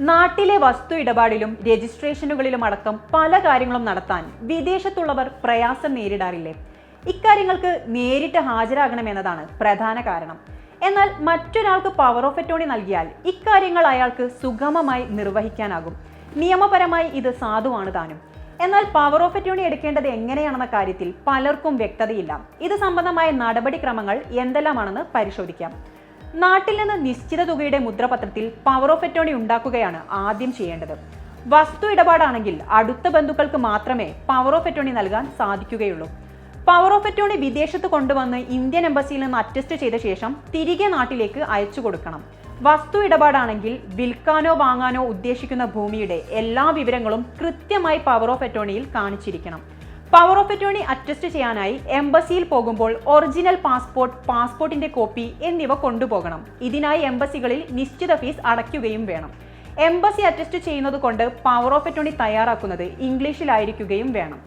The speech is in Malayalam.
നാട്ടിലെ വസ്തു ഇടപാടിലും രജിസ്ട്രേഷനുകളിലും അടക്കം പല കാര്യങ്ങളും നടത്താൻ വിദേശത്തുള്ളവർ പ്രയാസം നേരിടാറില്ലേ? ഇക്കാര്യങ്ങൾക്ക് നേരിട്ട് ഹാജരാകണമെന്നതാണ് പ്രധാന കാരണം. എന്നാൽ മറ്റൊരാൾക്ക് പവർ ഓഫ് അറ്റോർണി നൽകിയാൽ ഇക്കാര്യങ്ങൾ അയാൾക്ക് സുഗമമായി നിർവഹിക്കാനാകും. നിയമപരമായി ഇത് സാധുവാണ് താനും. എന്നാൽ പവർ ഓഫ് അറ്റോർണി എടുക്കേണ്ടത് എങ്ങനെയാണെന്ന കാര്യത്തിൽ പലർക്കും വ്യക്തതയില്ല. ഇത് സംബന്ധമായ നടപടിക്രമങ്ങൾ എന്തെല്ലാമാണെന്ന് പരിശോധിക്കാം. നാട്ടിൽ നിന്ന് നിശ്ചിത തുകയുടെ മുദ്രപത്രത്തിൽ പവർ ഓഫ് അറ്റോർണി ഉണ്ടാക്കുകയാണ് ആദ്യം ചെയ്യേണ്ടത്. വസ്തു ഇടപാടാണെങ്കിൽ അടുത്ത ബന്ധുക്കൾക്ക് മാത്രമേ പവർ ഓഫ് അറ്റോർണി നൽകാൻ സാധിക്കുകയുള്ളൂ. പവർ ഓഫ് അറ്റോർണി വിദേശത്ത് കൊണ്ടുവന്ന് ഇന്ത്യൻ എംബസിയിൽ നിന്ന് അറ്റസ്റ്റ് ചെയ്ത ശേഷം തിരികെ നാട്ടിലേക്ക് അയച്ചു കൊടുക്കണം. വസ്തു ഇടപാടാണെങ്കിൽ വിൽക്കാനോ വാങ്ങാനോ ഉദ്ദേശിക്കുന്ന ഭൂമിയുടെ എല്ലാ വിവരങ്ങളും കൃത്യമായി പവർ ഓഫ് അറ്റോർണിയിൽ കാണിച്ചിരിക്കണം. പവർ ഓഫ് അറ്റോർണി അറ്റസ്റ്റ് ചെയ്യാനായി എംബസിയിൽ പോകുമ്പോൾ ഒറിജിനൽ പാസ്പോർട്ട്, പാസ്പോർട്ടിന്റെ കോപ്പി എന്നിവ കൊണ്ടുപോകണം. ഇതിനായി എംബസികളിൽ നിശ്ചിത ഫീസ് അടയ്ക്കുകയും വേണം. എംബസി അറ്റസ്റ്റ് ചെയ്യുന്നത് കൊണ്ട് പവർ ഓഫ് അറ്റോർണി തയ്യാറാക്കുന്നത് ഇംഗ്ലീഷിലായിരിക്കുകയും വേണം.